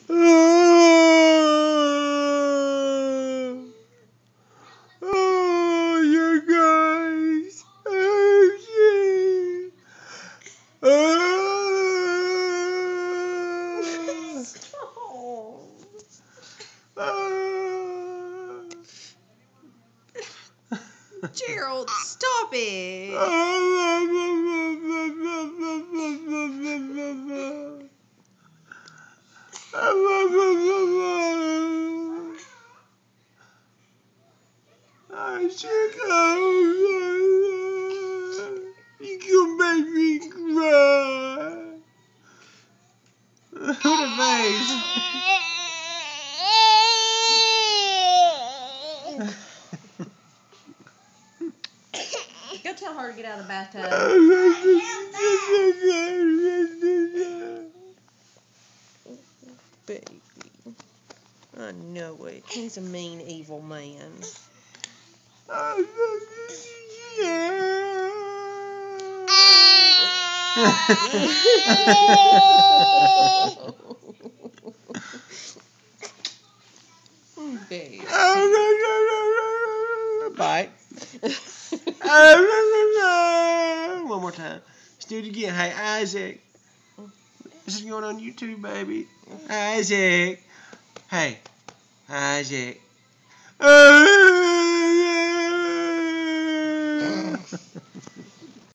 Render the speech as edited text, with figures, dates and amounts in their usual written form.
Oh, you guys. Oh, shit. Gerald, stop it. You gonna make me cry. What a face. Go tell her to get out of the bathtub. Baby. I know it. He's a mean, evil man. Baby. Bite. One more time. Let's do it again. Hey, Isaac. This is going on YouTube, baby. Isaac. Hey, Isaac.